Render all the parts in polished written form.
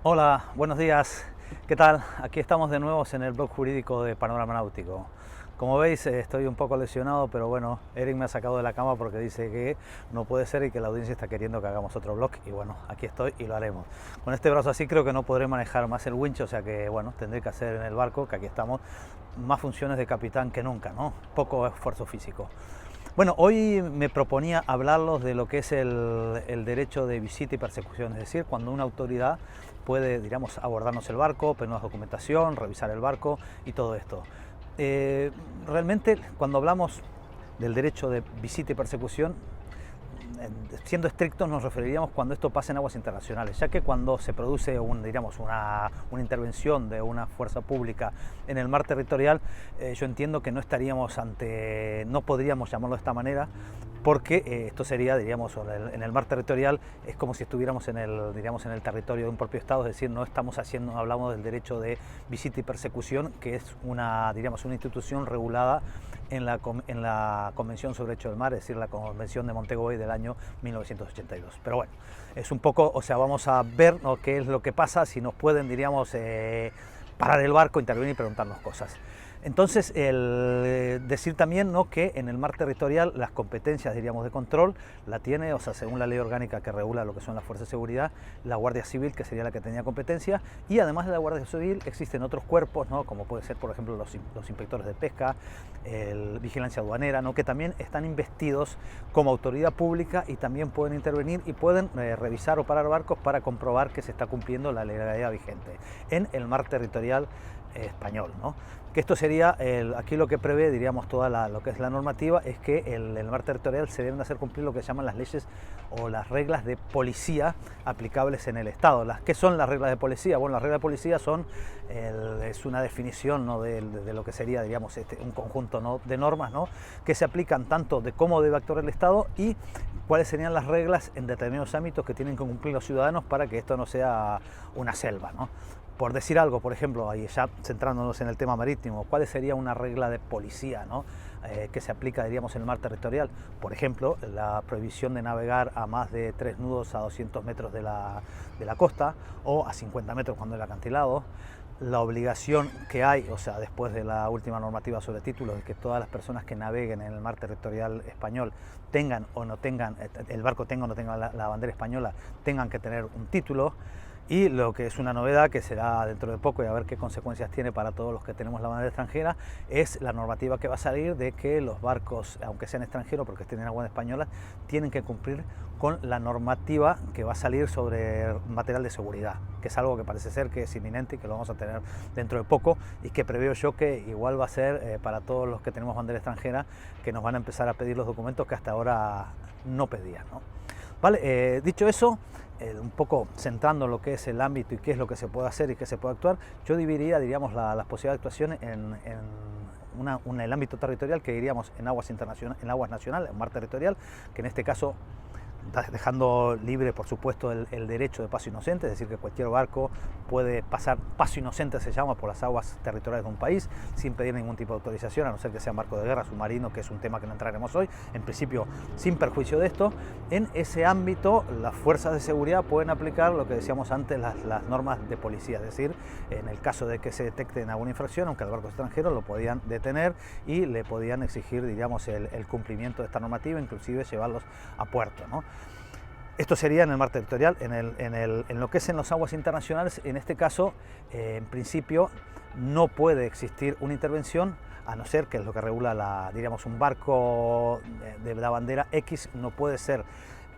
Hola, buenos días. ¿Qué tal? Aquí estamos de nuevo en el blog jurídico de Panorama Náutico. Como veis, estoy un poco lesionado, pero bueno, Eric me ha sacado de la cama porque dice que no puede ser y que la audiencia está queriendo que hagamos otro blog. Y bueno, aquí estoy y lo haremos. Con este brazo así creo que no podré manejar más el winch, o sea que bueno, tendré que hacer en el barco, que aquí estamos, más funciones de capitán que nunca, ¿no? Poco esfuerzo físico. Bueno, hoy me proponía hablarlos de lo que es el derecho de visita y persecución, es decir, cuando una autoridad puede, digamos, abordarnos el barco, pedirnos documentación, revisar el barco y todo esto. Realmente, cuando hablamos del derecho de visita y persecución, siendo estrictos nos referiríamos cuando esto pasa en aguas internacionales, ya que cuando se produce digamos, una intervención de una fuerza pública en el mar territorial, yo entiendo que no estaríamos no podríamos llamarlo de esta manera, porque esto sería, diríamos, en el mar territorial es como si estuviéramos diríamos, en el territorio de un propio estado, es decir, no estamos hablamos del derecho de visita y persecución, que es diríamos, una institución regulada en la Convención sobre Derecho del Mar, es decir, la Convención de Montego Bay del año 1982. Pero bueno, es un poco, o sea, vamos a ver, ¿no?, qué es lo que pasa, si nos pueden, diríamos, parar el barco, intervenir y preguntarnos cosas. Entonces, decir también, ¿no?, que en el mar territorial las competencias, diríamos, de control la tiene, o sea, según la ley orgánica que regula lo que son las fuerzas de seguridad, la Guardia Civil, que sería la que tenía competencia, y además de la Guardia Civil existen otros cuerpos, ¿no?, como puede ser, por ejemplo, los inspectores de pesca, vigilancia aduanera, ¿no?, que también están investidos como autoridad pública y también pueden intervenir y pueden revisar o parar barcos para comprobar que se está cumpliendo la legalidad vigente en el mar territorial español, ¿no? Que esto sería, aquí lo que prevé, diríamos, toda lo que es la normativa, es que el mar territorial se deben hacer cumplir lo que se llaman las leyes o las reglas de policía aplicables en el Estado. ¿Qué son las reglas de policía? Bueno, las reglas de policía es una definición, ¿no?, de lo que sería, diríamos, un conjunto, ¿no?, de normas, ¿no?, que se aplican tanto de cómo debe actuar el Estado y cuáles serían las reglas en determinados ámbitos que tienen que cumplir los ciudadanos para que esto no sea una selva, ¿no? Por decir algo, por ejemplo, ahí ya centrándonos en el tema marítimo, ¿cuál sería una regla de policía, ¿no?, que se aplica, diríamos, en el mar territorial? Por ejemplo, la prohibición de navegar a más de 3 nudos a 200 metros de la costa o a 50 metros cuando el acantilado. La obligación que hay, o sea, después de la última normativa sobre títulos, de que todas las personas que naveguen en el mar territorial español tengan o no tengan, el barco tenga o no tenga la bandera española, tengan que tener un título. Y lo que es una novedad, que será dentro de poco y a ver qué consecuencias tiene para todos los que tenemos la bandera extranjera, es la normativa que va a salir de que los barcos, aunque sean extranjeros porque estén en aguas españolas, tienen que cumplir con la normativa que va a salir sobre material de seguridad, que es algo que parece ser que es inminente y que lo vamos a tener dentro de poco, y que preveo yo que igual va a ser para todos los que tenemos bandera extranjera, que nos van a empezar a pedir los documentos que hasta ahora no pedían, ¿no? Vale, dicho eso, un poco centrando lo que es el ámbito y qué es lo que se puede hacer y qué se puede actuar, yo dividiría, diríamos, las posibilidades de actuación en el ámbito territorial, que diríamos en aguas internacionales, en aguas nacionales, en mar territorial, que en este caso, dejando libre, por supuesto, el derecho de paso inocente, es decir, que cualquier barco puede pasar, paso inocente se llama, por las aguas territoriales de un país, sin pedir ningún tipo de autorización, a no ser que sea un barco de guerra, submarino, que es un tema que no entraremos hoy, en principio, sin perjuicio de esto. En ese ámbito, las fuerzas de seguridad pueden aplicar lo que decíamos antes, las normas de policía, es decir, en el caso de que se detecten alguna infracción, aunque el barco es extranjero, lo podían detener y le podían exigir, diríamos, el cumplimiento de esta normativa, inclusive llevarlos a puerto, ¿no? Esto sería en el mar territorial. En lo que es en las aguas internacionales, en este caso, en principio, no puede existir una intervención, a no ser que es lo que regula, diríamos, un barco de la bandera X no puede ser,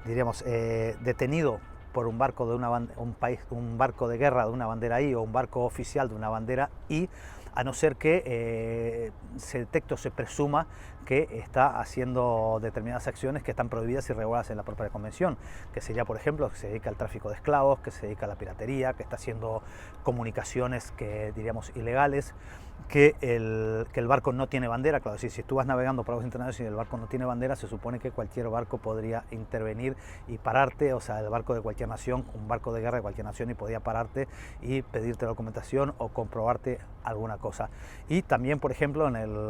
diríamos, detenido por un barco de un barco de guerra de una bandera Y o un barco oficial de una bandera Y, a no ser que se detecte o se presuma que está haciendo determinadas acciones que están prohibidas y reguladas en la propia convención, que sería, por ejemplo, que se dedica al tráfico de esclavos, que se dedica a la piratería, que está haciendo comunicaciones que diríamos ilegales, que el barco no tiene bandera. Claro, si tú vas navegando por aguas internacionales y el barco no tiene bandera, se supone que cualquier barco podría intervenir y pararte, o sea, el barco de cualquier nación, un barco de guerra de cualquier nación, y podía pararte y pedirte documentación o comprobarte alguna cosa. Y también, por ejemplo,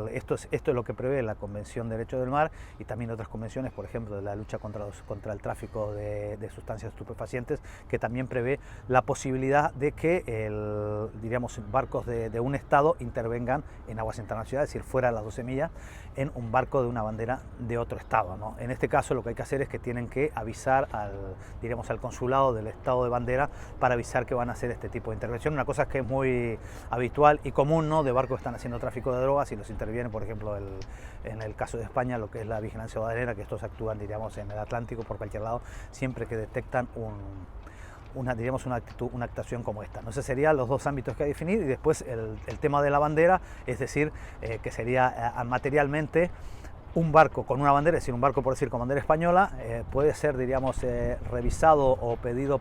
esto es lo que prevé la Convención de Derecho del Mar y también otras convenciones, por ejemplo, de la lucha contra el tráfico de sustancias estupefacientes, que también prevé la posibilidad de que diríamos, barcos de un estado intervengan en aguas internacionales, es decir, fuera de las 12 millas, en un barco de una bandera de otro estado, ¿no? En este caso lo que hay que hacer es que tienen que avisar al consulado del estado de bandera para avisar que van a hacer este tipo de intervención, una cosa que es muy habitual y común, ¿no?, de barcos que están haciendo tráfico de drogas y los intervienen, por ejemplo, en el caso de España, lo que es la vigilancia aduanera, que estos actúan, diríamos, en el Atlántico, por cualquier lado, siempre que detectan una actuación como esta. No sé, serían los dos ámbitos que hay que definir, y después el tema de la bandera, es decir, que sería materialmente un barco con una bandera, es decir, un barco, por decir, con bandera española, puede ser, diríamos, revisado o pedido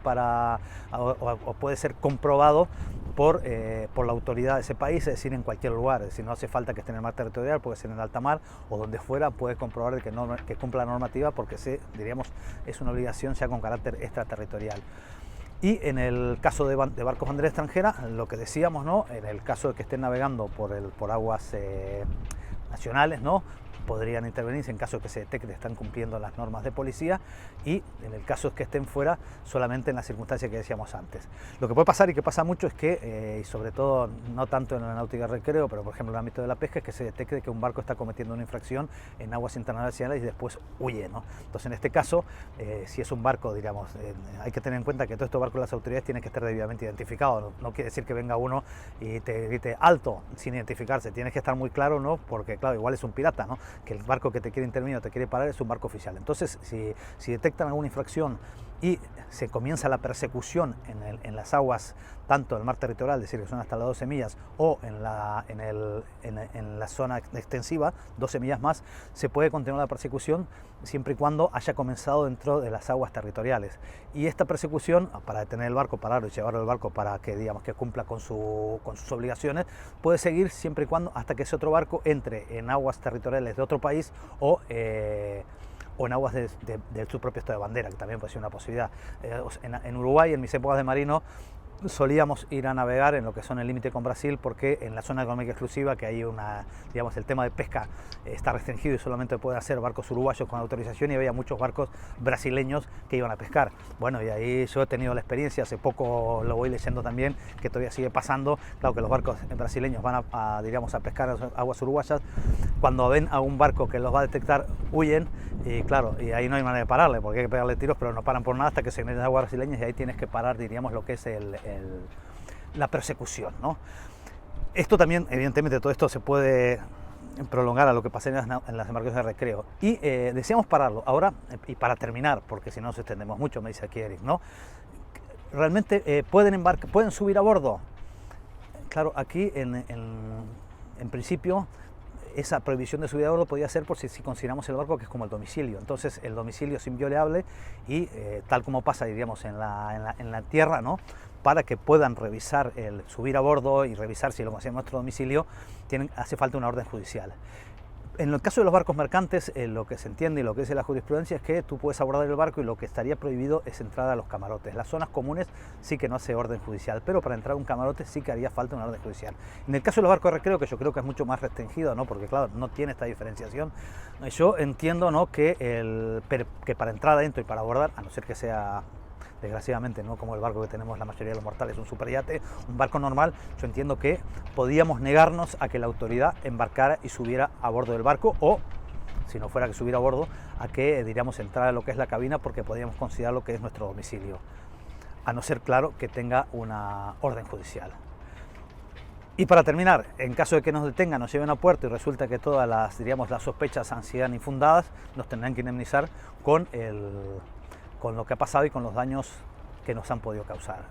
o puede ser comprobado por la autoridad de ese país, es decir, en cualquier lugar. Es decir, no hace falta que esté en el mar territorial, puede ser en alta mar o donde fuera, puede comprobar que cumpla la normativa, porque diríamos, es una obligación ya con carácter extraterritorial. Y en el caso de barcos bandera extranjera, lo que decíamos, ¿no?, en el caso de que estén navegando por aguas nacionales, ¿no?, podrían intervenirse en caso de que se detecte que están cumpliendo las normas de policía, y en el caso de que estén fuera, solamente en las circunstancias que decíamos antes. Lo que puede pasar, y que pasa mucho, es que, y sobre todo no tanto en la náutica recreo, pero por ejemplo en el ámbito de la pesca, es que se detecte que un barco está cometiendo una infracción en aguas internacionales y después huye, ¿no? Entonces, en este caso, si es un barco, digamos, hay que tener en cuenta que todos estos barcos, las autoridades tienen que estar debidamente identificados. No quiere decir que venga uno y te grite alto sin identificarse, tienes que estar muy claro, ¿no?, porque claro, igual es un pirata, ¿no?, que el barco que te quiere intervenir o te quiere parar es un barco oficial. Entonces, si detectan alguna infracción y se comienza la persecución en las aguas, tanto del mar territorial, es decir, que son hasta las 12 millas, o en la zona extensiva, 12 millas más, se puede continuar la persecución siempre y cuando haya comenzado dentro de las aguas territoriales. Y esta persecución, para detener el barco, pararlo y llevarlo el barco para que, digamos, que cumpla con sus obligaciones, puede seguir siempre y cuando hasta que ese otro barco entre en aguas territoriales de otro país o en aguas de su propio estado de bandera, que también puede ser una posibilidad. En Uruguay, en mis épocas de marino, solíamos ir a navegar en lo que son el límite con Brasil, porque en la zona económica exclusiva, que hay digamos, el tema de pesca está restringido y solamente pueden hacer barcos uruguayos con autorización, y había muchos barcos brasileños que iban a pescar. Bueno, y ahí yo he tenido la experiencia, hace poco lo voy leyendo también, que todavía sigue pasando, claro, que los barcos brasileños van digamos, a pescar a aguas uruguayas, cuando ven a un barco que los va a detectar, huyen, y claro, y ahí no hay manera de pararle, porque hay que pegarle tiros, pero no paran por nada hasta que se meten en aguas brasileñas, y ahí tienes que parar, diríamos, lo que es la persecución, ¿no? Esto también, evidentemente, todo esto se puede prolongar a lo que pasa en las embarcaciones de recreo, y deseamos pararlo. Ahora, y para terminar, porque si no nos extendemos mucho, me dice aquí Eric, ¿no?, realmente pueden subir a bordo. Claro, aquí en principio esa prohibición de subida a bordo podría ser por si consideramos el barco que es como el domicilio. Entonces, el domicilio es inviolable y tal como pasa, diríamos, en la tierra, ¿no?, para que puedan revisar el subir a bordo y revisar si lo consideran nuestro domicilio, hace falta una orden judicial. En el caso de los barcos mercantes, lo que se entiende y lo que dice la jurisprudencia es que tú puedes abordar el barco y lo que estaría prohibido es entrar a los camarotes. Las zonas comunes sí que no hace orden judicial, pero para entrar a un camarote sí que haría falta una orden judicial. En el caso de los barcos de recreo, que yo creo que es mucho más restringido, ¿no?, porque claro, no tiene esta diferenciación, yo entiendo, ¿no?, que para entrar adentro y para abordar, a no ser que sea, desgraciadamente, no como el barco que tenemos la mayoría de los mortales, un superyate, un barco normal, yo entiendo que podíamos negarnos a que la autoridad embarcara y subiera a bordo del barco, o si no fuera que subiera a bordo, a que, diríamos, entrar a lo que es la cabina, porque podríamos considerar lo que es nuestro domicilio, a no ser, claro, que tenga una orden judicial. Y para terminar, en caso de que nos detengan, nos lleven a puerto y resulta que todas las sospechas han sido infundadas, nos tendrán que indemnizar con lo que ha pasado y con los daños que nos han podido causar.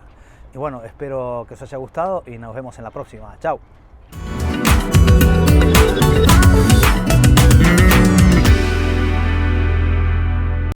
Y bueno, espero que os haya gustado y nos vemos en la próxima. ¡Chao!